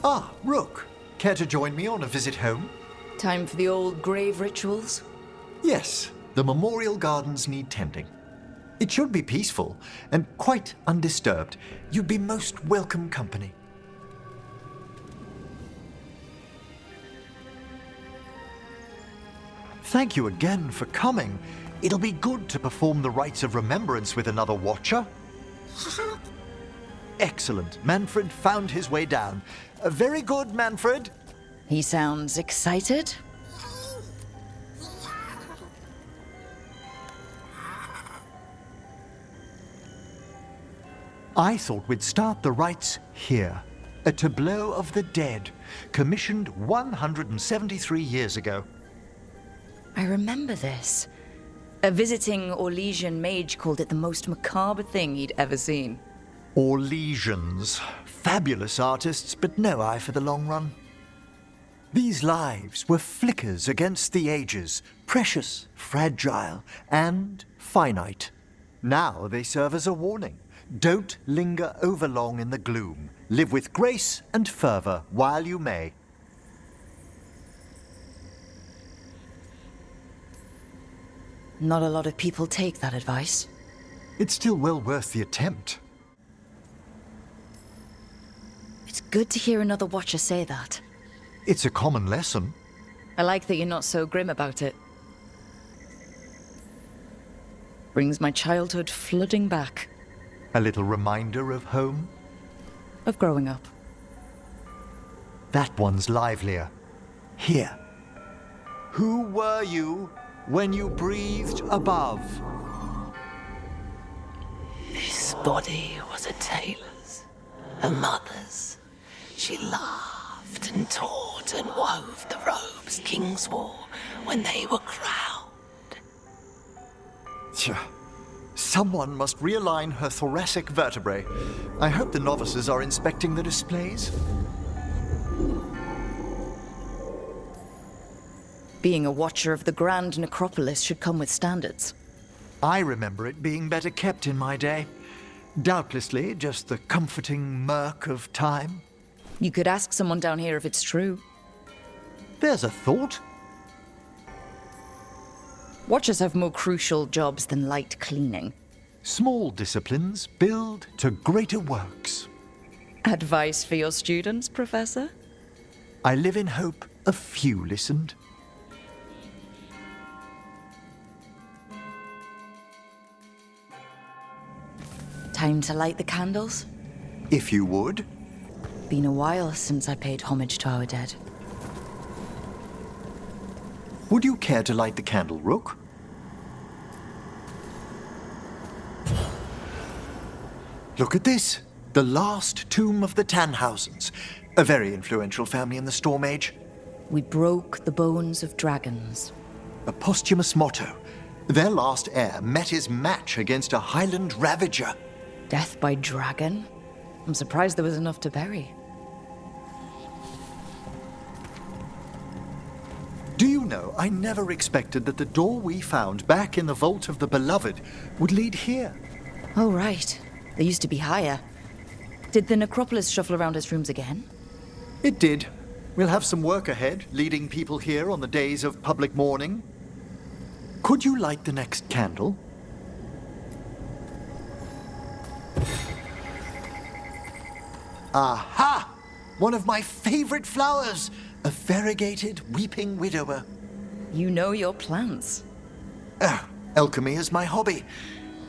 Ah, Rook. Care to join me on a visit home? Time for the old grave rituals? Yes, the memorial gardens need tending. It should be peaceful and quite undisturbed. You'd be most welcome company. Thank you again for coming. It'll be good to perform the rites of remembrance with another Watcher. Excellent. Manfred found his way down. Very good, Manfred. He sounds excited. I thought we'd start the rites here. A tableau of the dead, commissioned 173 years ago. I remember this. A visiting Orlesian mage called it the most macabre thing he'd ever seen. Orlesians. Fabulous artists, but no eye for the long run. These lives were flickers against the ages, precious, fragile, and finite. Now they serve as a warning. Don't linger overlong in the gloom. Live with grace and fervor while you may. Not a lot of people take that advice. It's still well worth the attempt. It's good to hear another Watcher say that. It's a common lesson. I like that you're not so grim about it. Brings my childhood flooding back. A little reminder of home. Of growing up. That one's livelier. Here. Who were you when you breathed above? This body was a tailor's, a mother's. She laughed and taught and wove the robes kings wore when they were crowned. Someone must realign her thoracic vertebrae. I hope the novices are inspecting the displays. Being a Watcher of the Grand Necropolis should come with standards. I remember it being better kept in my day. Doubtlessly just the comforting murk of time. You could ask someone down here if it's true. There's a thought. Watchers have more crucial jobs than light cleaning. Small disciplines build to greater works. Advice for your students, Professor? I live in hope a few listened. Time to light the candles? If you would. Been a while since I paid homage to our dead. Would you care to light the candle, Rook? Look at this. The last tomb of the Tannhausens. A very influential family in the Storm Age. We broke the bones of dragons. A posthumous motto. Their last heir met his match against a Highland Ravager. Death by dragon? I'm surprised there was enough to bury. Do you know, I never expected that the door we found back in the Vault of the Beloved would lead here. Oh, right. They used to be higher. Did the Necropolis shuffle around its rooms again? It did. We'll have some work ahead, leading people here on the days of public mourning. Could you light the next candle? Aha! One of my favorite flowers! A variegated weeping widower. You know your plants. Alchemy is my hobby.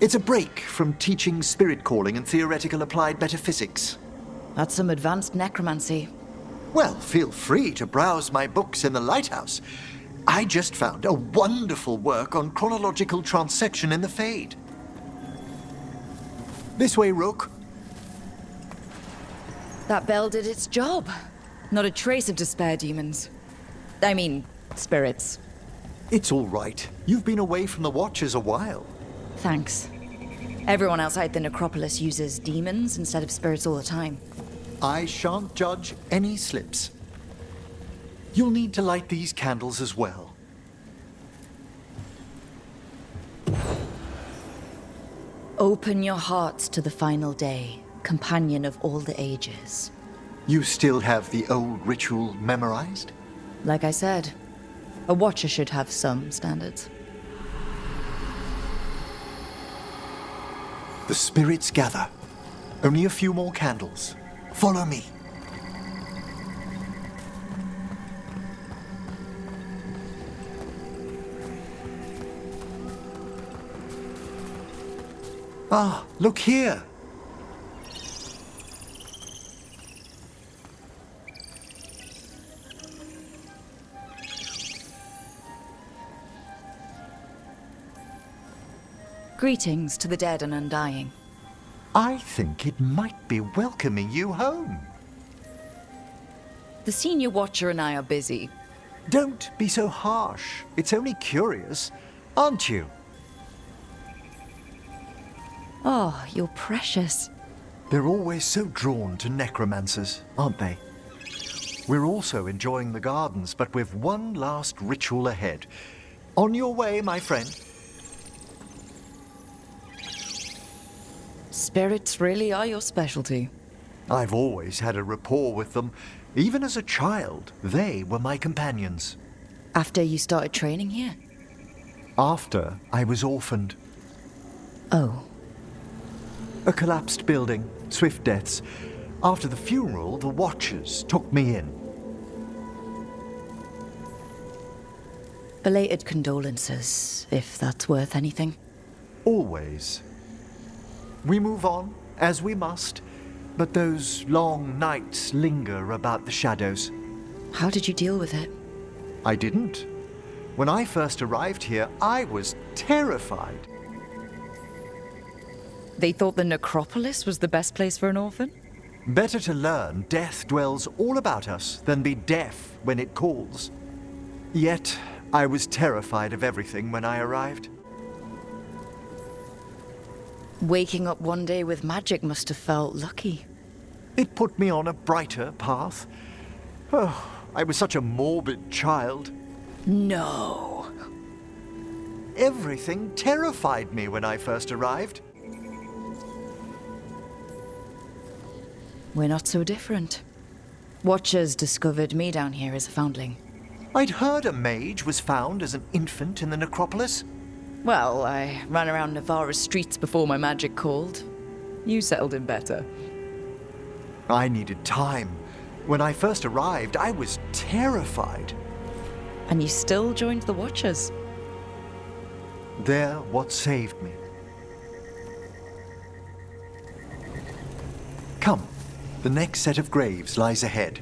It's a break from teaching spirit calling and theoretical applied metaphysics. That's some advanced necromancy. Well, feel free to browse my books in the Lighthouse. I just found a wonderful work on chronological transection in the Fade. This way, Rook. That bell did its job. Not a trace of despair demons. I mean, spirits. It's all right. You've been away from the Watchers a while. Thanks. Everyone outside the Necropolis uses demons instead of spirits all the time. I shan't judge any slips. You'll need to light these candles as well. Open your hearts to the final day, companion of all the ages. You still have the old ritual memorized? Like I said, a watcher should have some standards. The spirits gather. Only a few more candles. Follow me. Ah, look here. Greetings to the dead and undying. I think it might be welcoming you home. The senior watcher and I are busy. Don't be so harsh. It's only curious, aren't you? Oh, you're precious. They're always so drawn to necromancers, aren't they? We're also enjoying the gardens, but with one last ritual ahead. On your way, my friend. Spirits really are your specialty. I've always had a rapport with them. Even as a child, they were my companions. After you started training here? After I was orphaned. Oh. A collapsed building, swift deaths. After the funeral, the Watchers took me in. Belated condolences, if that's worth anything. Always. We move on, as we must, but those long nights linger about the shadows. How did you deal with it? I didn't. When I first arrived here, I was terrified. They thought the Necropolis was the best place for an orphan? Better to learn death dwells all about us than be deaf when it calls. Yet, I was terrified of everything when I arrived. Waking up one day with magic must have felt lucky. It put me on a brighter path. Oh, I was such a morbid child. No. Everything terrified me when I first arrived. We're not so different. Watchers discovered me down here as a foundling. I'd heard a mage was found as an infant in the Necropolis. Well, I ran around Navarra's streets before my magic called. You settled in better. I needed time. When I first arrived, I was terrified. And you still joined the Watchers? They're what saved me. Come, the next set of graves lies ahead.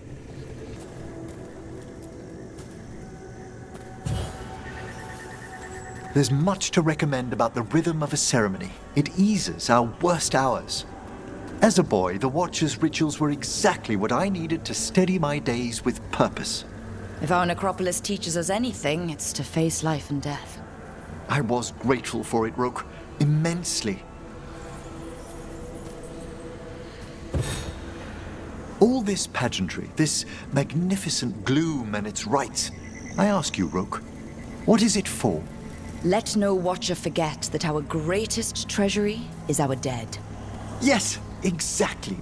There's much to recommend about the rhythm of a ceremony. It eases our worst hours. As a boy, the Watcher's rituals were exactly what I needed to steady my days with purpose. If our Necropolis teaches us anything, it's to face life and death. I was grateful for it, Rook. Immensely. All this pageantry, this magnificent gloom and its rites. I ask you, Rook, what is it for? Let no Watcher forget that our greatest treasury is our dead. Yes, exactly.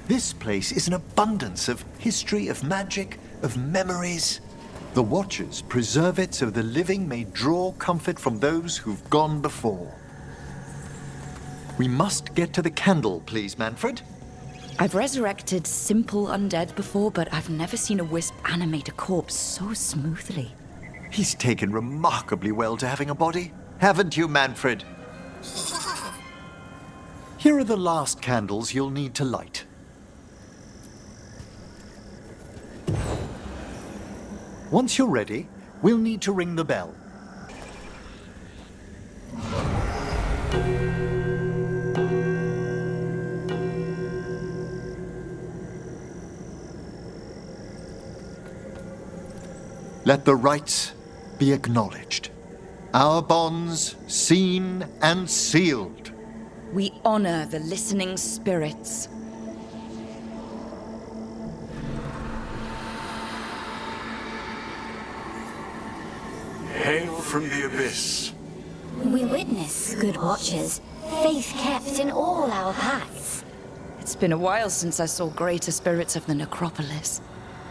This place is an abundance of history, of magic, of memories. The Watchers preserve it so the living may draw comfort from those who've gone before. We must get to the candle, please, Manfred. I've resurrected simple undead before, but I've never seen a wisp animate a corpse so smoothly. He's taken remarkably well to having a body, haven't you, Manfred? Here are the last candles you'll need to light. Once you're ready, we'll need to ring the bell. Let the rites be acknowledged. Our bonds seen and sealed. We honor the listening spirits. Hail from the abyss. We witness, good watchers, faith kept in all our paths. It's been a while since I saw greater spirits of the Necropolis.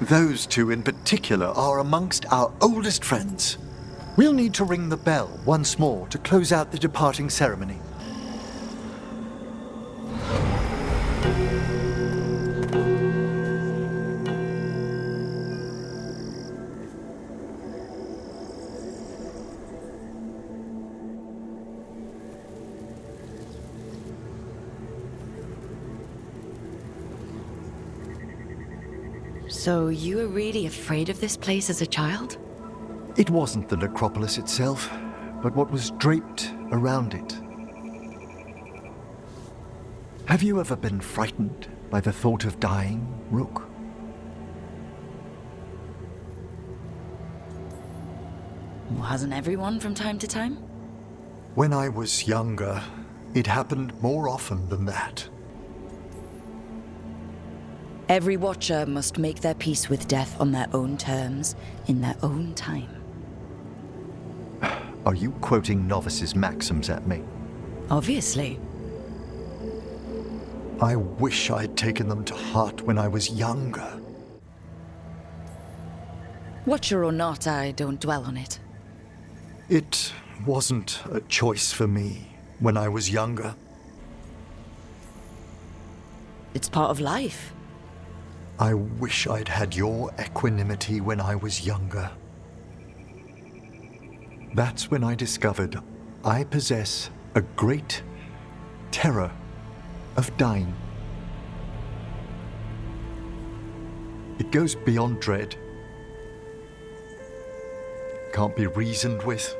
Those two in particular are amongst our oldest friends. We'll need to ring the bell once more to close out the departing ceremony. So you were really afraid of this place as a child? It wasn't the Necropolis itself, but what was draped around it. Have you ever been frightened by the thought of dying, Rook? Well, hasn't everyone from time to time? When I was younger, it happened more often than that. Every Watcher must make their peace with death on their own terms, in their own time. Are you quoting novices' maxims at me? Obviously. I wish I'd taken them to heart when I was younger. Watcher or not, I don't dwell on it. It wasn't a choice for me when I was younger. It's part of life. I wish I'd had your equanimity when I was younger. That's when I discovered I possess a great terror of dying. It goes beyond dread. Can't be reasoned with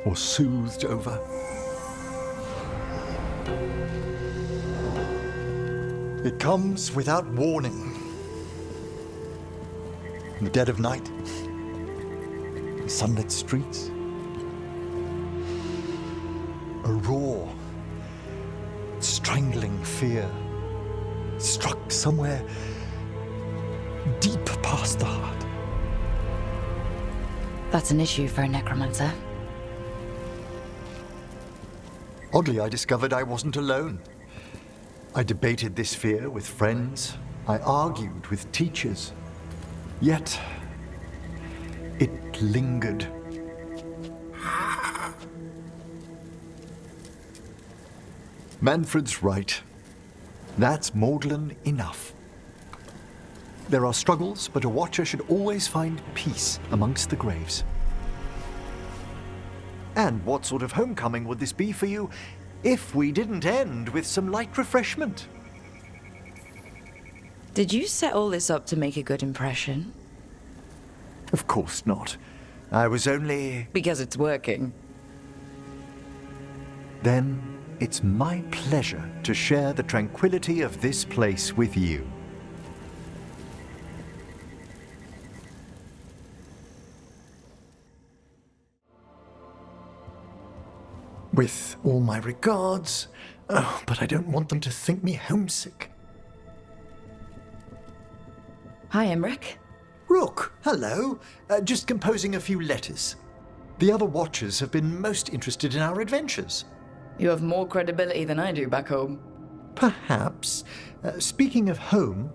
or soothed over. It comes without warning. In the dead of night, in sunlit streets, a raw, strangling fear struck somewhere deep past the heart. That's an issue for a necromancer. Oddly, I discovered I wasn't alone. I debated this fear with friends. I argued with teachers. Yet, it lingered. Manfred's right. That's maudlin enough. There are struggles, but a Watcher should always find peace amongst the graves. And what sort of homecoming would this be for you if we didn't end with some light refreshment? Did you set all this up to make a good impression? Of course not. I was only... Because it's working. Then it's my pleasure to share the tranquility of this place with you. With all my regards, but I don't want them to think me homesick. Hi, Emmrich. Rook, hello. Just composing a few letters. The other Watchers have been most interested in our adventures. You have more credibility than I do back home. Perhaps. Speaking of home,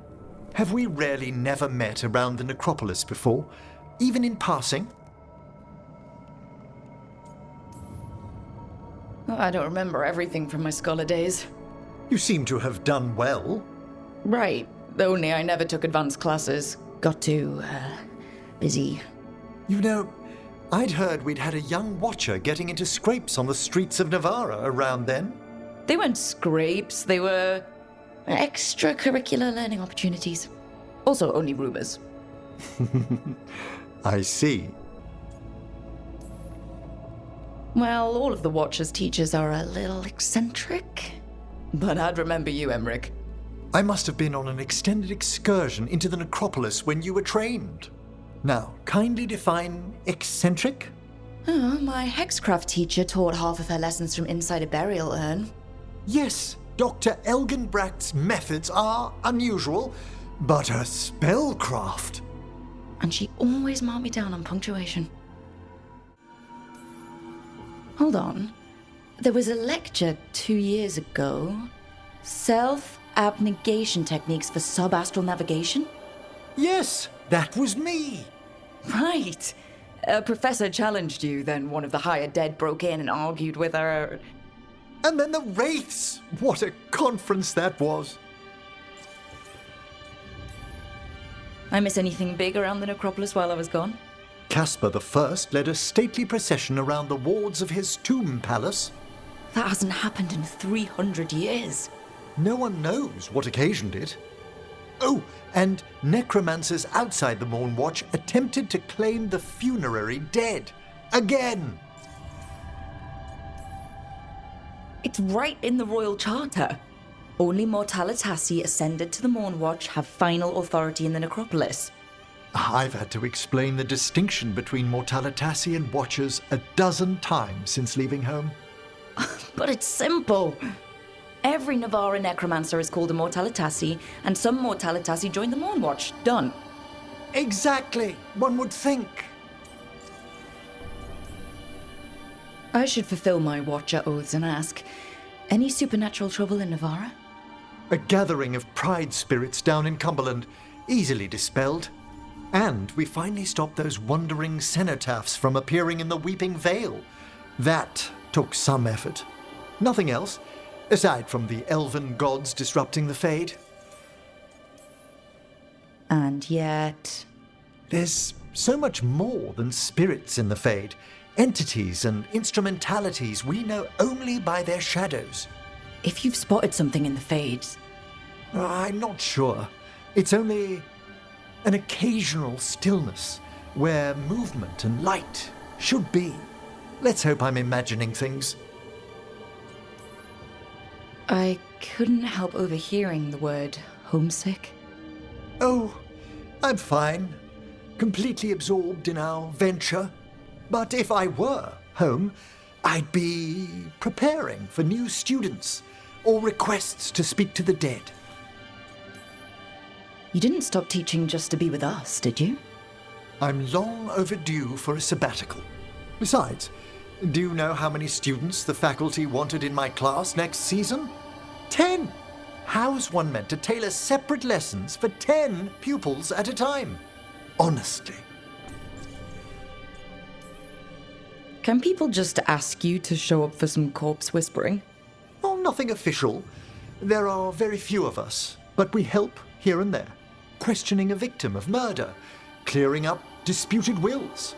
have we rarely never met around the Necropolis before, even in passing? Oh, I don't remember everything from my scholar days. You seem to have done well. Right, only I never took advanced classes. Got too, busy. You know, I'd heard we'd had a young Watcher getting into scrapes on the streets of Navarra around then. They weren't scrapes, they were extracurricular learning opportunities. Also, only rumors. I see. Well, all of the Watcher's teachers are a little eccentric. But I'd remember you, Emmrich. I must have been on an extended excursion into the Necropolis when you were trained. Now, kindly define eccentric? Oh, my hexcraft teacher taught half of her lessons from inside a burial urn. Yes, Dr. Elgenbracht's methods are unusual, but her spellcraft... And she always marked me down on punctuation. Hold on. There was a lecture 2 years ago. Self-abnegation techniques for sub-astral navigation? Yes, that was me. Right. A professor challenged you, then one of the higher dead broke in and argued with her. And then the wraiths! What a conference that was! I miss anything big around the Necropolis while I was gone? Caspar I led a stately procession around the wards of his tomb palace. That hasn't happened in 300 years. No one knows what occasioned it. Oh, and necromancers outside the Mourn Watch attempted to claim the funerary dead. Again! It's right in the Royal Charter. Only Mortalitasi ascended to the Mourn Watch have final authority in the Necropolis. I've had to explain the distinction between Mortalitasi and Watchers a dozen times since leaving home. But it's simple. Every Navarra necromancer is called a Mortalitasi, and some Mortalitasi join the Mourn Watch. Done. Exactly, one would think. I should fulfill my Watcher oaths and ask, any supernatural trouble in Navarra? A gathering of pride spirits down in Cumberland, easily dispelled. And we finally stopped those wandering cenotaphs from appearing in the Weeping Vale. That took some effort. Nothing else, aside from the elven gods disrupting the Fade. And yet... There's so much more than spirits in the Fade. Entities and instrumentalities we know only by their shadows. If you've spotted something in the Fades... I'm not sure. It's only an occasional stillness where movement and light should be. Let's hope I'm imagining things. I couldn't help overhearing the word homesick. Oh, I'm fine. Completely absorbed in our venture. But if I were home, I'd be preparing for new students or requests to speak to the dead. You didn't stop teaching just to be with us, did you? I'm long overdue for a sabbatical. Besides, do you know how many students the faculty wanted in my class next season? 10! How's one meant to tailor separate lessons for 10 pupils at a time? Honestly. Can people just ask you to show up for some corpse whispering? Oh, nothing official. There are very few of us, but we help here and there. Questioning a victim of murder, clearing up disputed wills,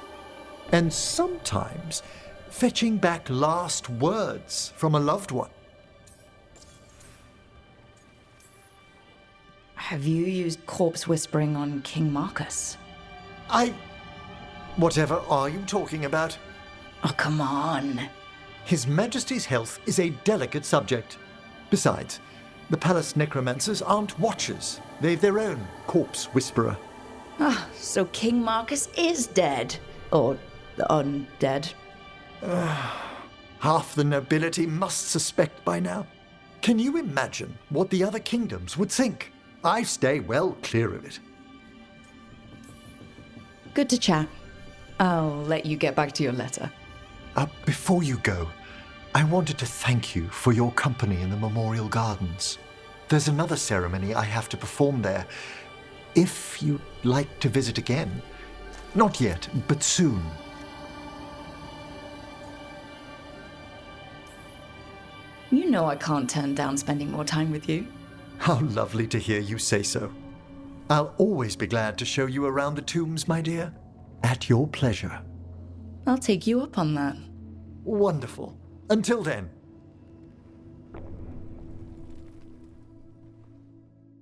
and sometimes fetching back last words from a loved one. Have you used corpse whispering on King Marcus? Whatever are you talking about? Oh, come on. His Majesty's health is a delicate subject. Besides, the palace necromancers aren't watchers. They've their own corpse whisperer. Ah, so King Marcus is dead. Or undead. Half the nobility must suspect by now. Can you imagine what the other kingdoms would think? I stay well clear of it. Good to chat. I'll let you get back to your letter. Before you go, I wanted to thank you for your company in the Memorial Gardens. There's another ceremony I have to perform there. If you'd like to visit again. Not yet, but soon. You know I can't turn down spending more time with you. How lovely to hear you say so. I'll always be glad to show you around the tombs, my dear. At your pleasure. I'll take you up on that. Wonderful. Until then,